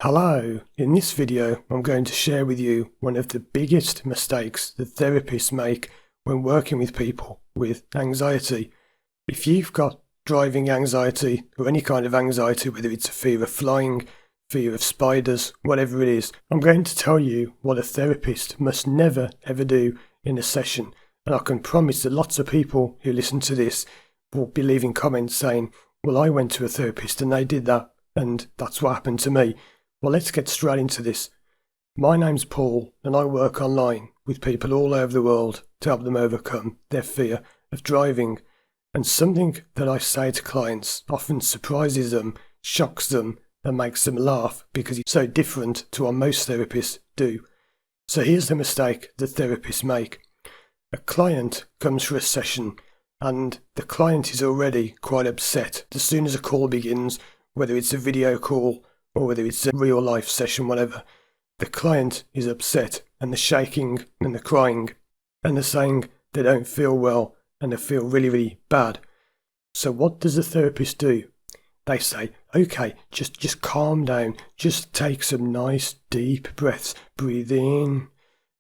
Hello, in this video I'm going to share with you one of the biggest mistakes that therapists make when working with people with anxiety. If you've got driving anxiety or any kind of anxiety, whether it's a fear of flying, fear of spiders, whatever it is, I'm going to tell you what a therapist must never ever do in a session. And I can promise that lots of people who listen to this will be leaving comments saying, well, I went to a therapist and they did that and that's what happened to me. Well, let's get straight into this. My name's Paul and I work online with people all over the world to help them overcome their fear of driving. And something that I say to clients often surprises them, shocks them, and makes them laugh because it's so different to what most therapists do. So here's the mistake that therapists make. A client comes for a session and the client is already quite upset as soon as a call begins, whether it's a video call or whether it's a real life session, whatever. The client is upset and they're shaking and they're crying and they're saying they don't feel well and they feel really, really bad. So what does the therapist do? They say, okay, just calm down, just take some nice deep breaths, breathe in,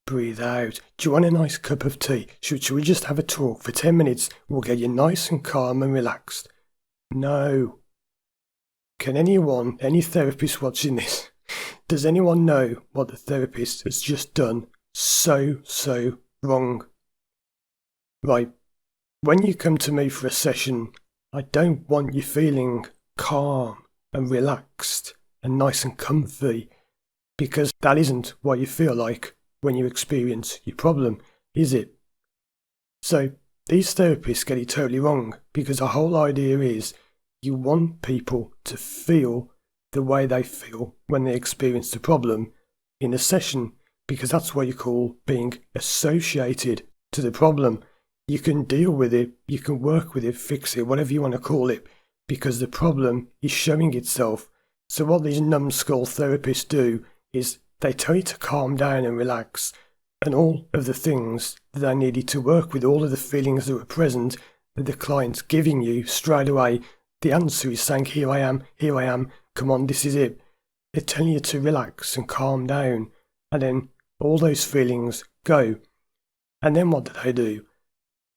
breathe out. Do you want a nice cup of tea? Should we just have a talk for 10 minutes? We'll get you nice and calm and relaxed. No. Can anyone, any therapist watching this, does anyone know what the therapist has just done so wrong? Right, when you come to me for a session, I don't want you feeling calm and relaxed and nice and comfy, because that isn't what you feel like when you experience your problem, is it? So these therapists get it totally wrong, because the whole idea is you want people to feel the way they feel when they experience the problem in a session, because that's what you call being associated to the problem. You can deal with it, you can work with it, fix it, whatever you want to call it, because the problem is showing itself. So what these numbskull therapists do is they tell you to calm down and relax, and all of the things that they needed to work with, all of the feelings that were present that the client's giving you straight away. The answer is saying, here I am, come on, this is it. They're telling you to relax and calm down, and then all those feelings go. And then what do?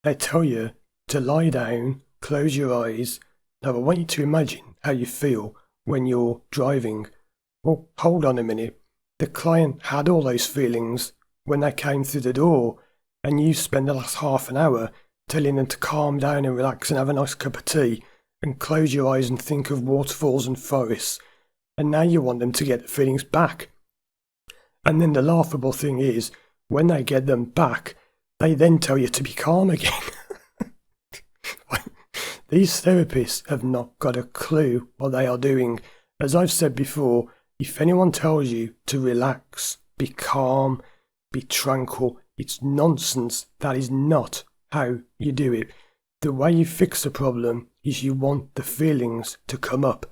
They tell you to lie down, close your eyes. Now I want you to imagine how you feel when you're driving. Well, hold on a minute. The client had all those feelings when they came through the door, and you spend the last half an hour telling them to calm down and relax and have a nice cup of tea and close your eyes and think of waterfalls and forests. And now you want them to get the feelings back. And then the laughable thing is, when they get them back, they then tell you to be calm again. These therapists have not got a clue what they are doing. As I've said before, if anyone tells you to relax, be calm, be tranquil, it's nonsense. That is not how you do it. The way you fix a problem is you want the feelings to come up.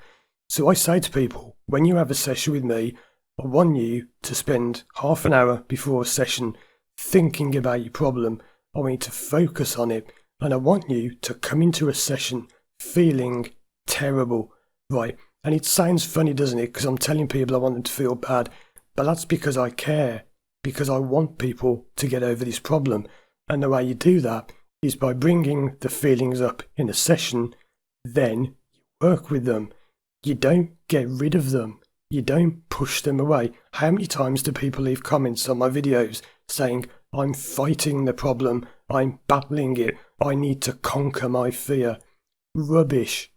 So I say to people, when you have a session with me, I want you to spend half an hour before a session thinking about your problem. I want you to focus on it, and I want you to come into a session feeling terrible, right? And it sounds funny, doesn't it? Because I'm telling people I want them to feel bad, but that's because I care, because I want people to get over this problem. And the way you do that is by bringing the feelings up in a session, then you work with them. You don't get rid of them. You don't push them away. How many times do people leave comments on my videos saying, I'm fighting the problem, I'm battling it, I need to conquer my fear? Rubbish.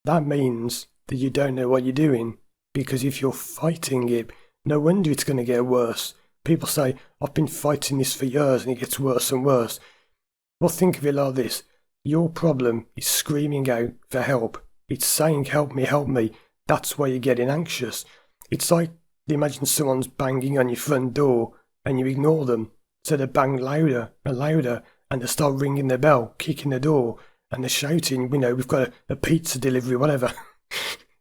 That means that you don't know what you're doing, because if you're fighting it, no wonder it's going to get worse. People say, I've been fighting this for years and it gets worse and worse. Well, think of it like this. Your problem is screaming out for help. It's saying, help me. That's why you're getting anxious. It's like, imagine someone's banging on your front door and you ignore them. So they bang louder and louder and they start ringing their bell, kicking the door, and they're shouting, we've got a pizza delivery, whatever.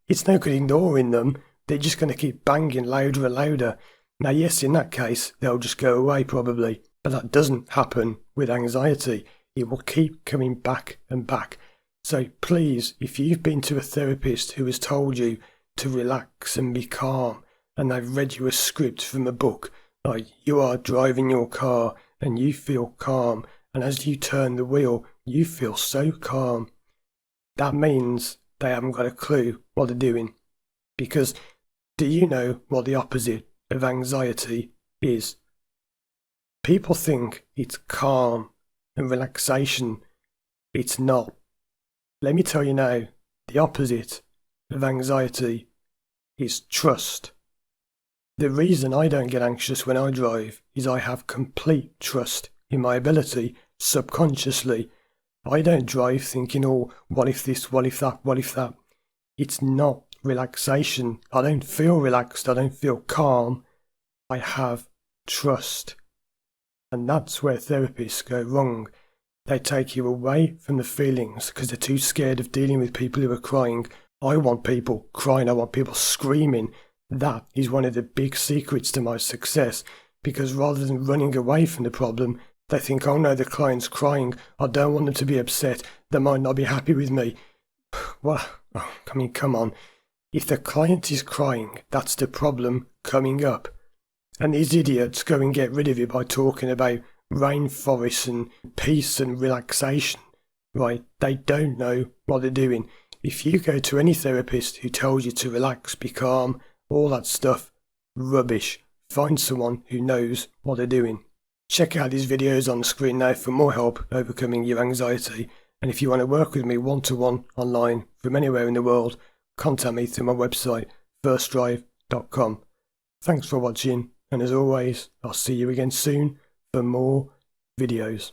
It's no good ignoring them. They're just going to keep banging louder and louder. Now, yes, in that case, they'll just go away probably. But that doesn't happen with anxiety. It will keep coming back and back. So please, if you've been to a therapist who has told you to relax and be calm, and they've read you a script from a book, like you are driving your car and you feel calm, and as you turn the wheel, you feel so calm. That means they haven't got a clue what they're doing. Because do you know what the opposite of anxiety is? People think it's calm and relaxation. It's not. Let me tell you now, the opposite of anxiety is trust. The reason I don't get anxious when I drive is I have complete trust in my ability subconsciously. I don't drive thinking, oh, what if this, what if that, what if that. It's not relaxation. I don't feel relaxed. I don't feel calm. I have trust. And that's where therapists go wrong. They take you away from the feelings because they're too scared of dealing with people who are crying. I want people crying. I want people screaming. That is one of the big secrets to my success, because rather than running away from the problem, they think, oh no, the client's crying. I don't want them to be upset. They might not be happy with me. Well, come on. If the client is crying, that's the problem coming up. And these idiots go and get rid of it by talking about rainforests and peace and relaxation. Right? They don't know what they're doing. If you go to any therapist who tells you to relax, be calm, all that stuff, rubbish. Find someone who knows what they're doing. Check out these videos on the screen now for more help overcoming your anxiety. And if you want to work with me one-to-one online from anywhere in the world, contact me through my website, firstdrive.com. Thanks for watching, and as always, I'll see you again soon for more videos.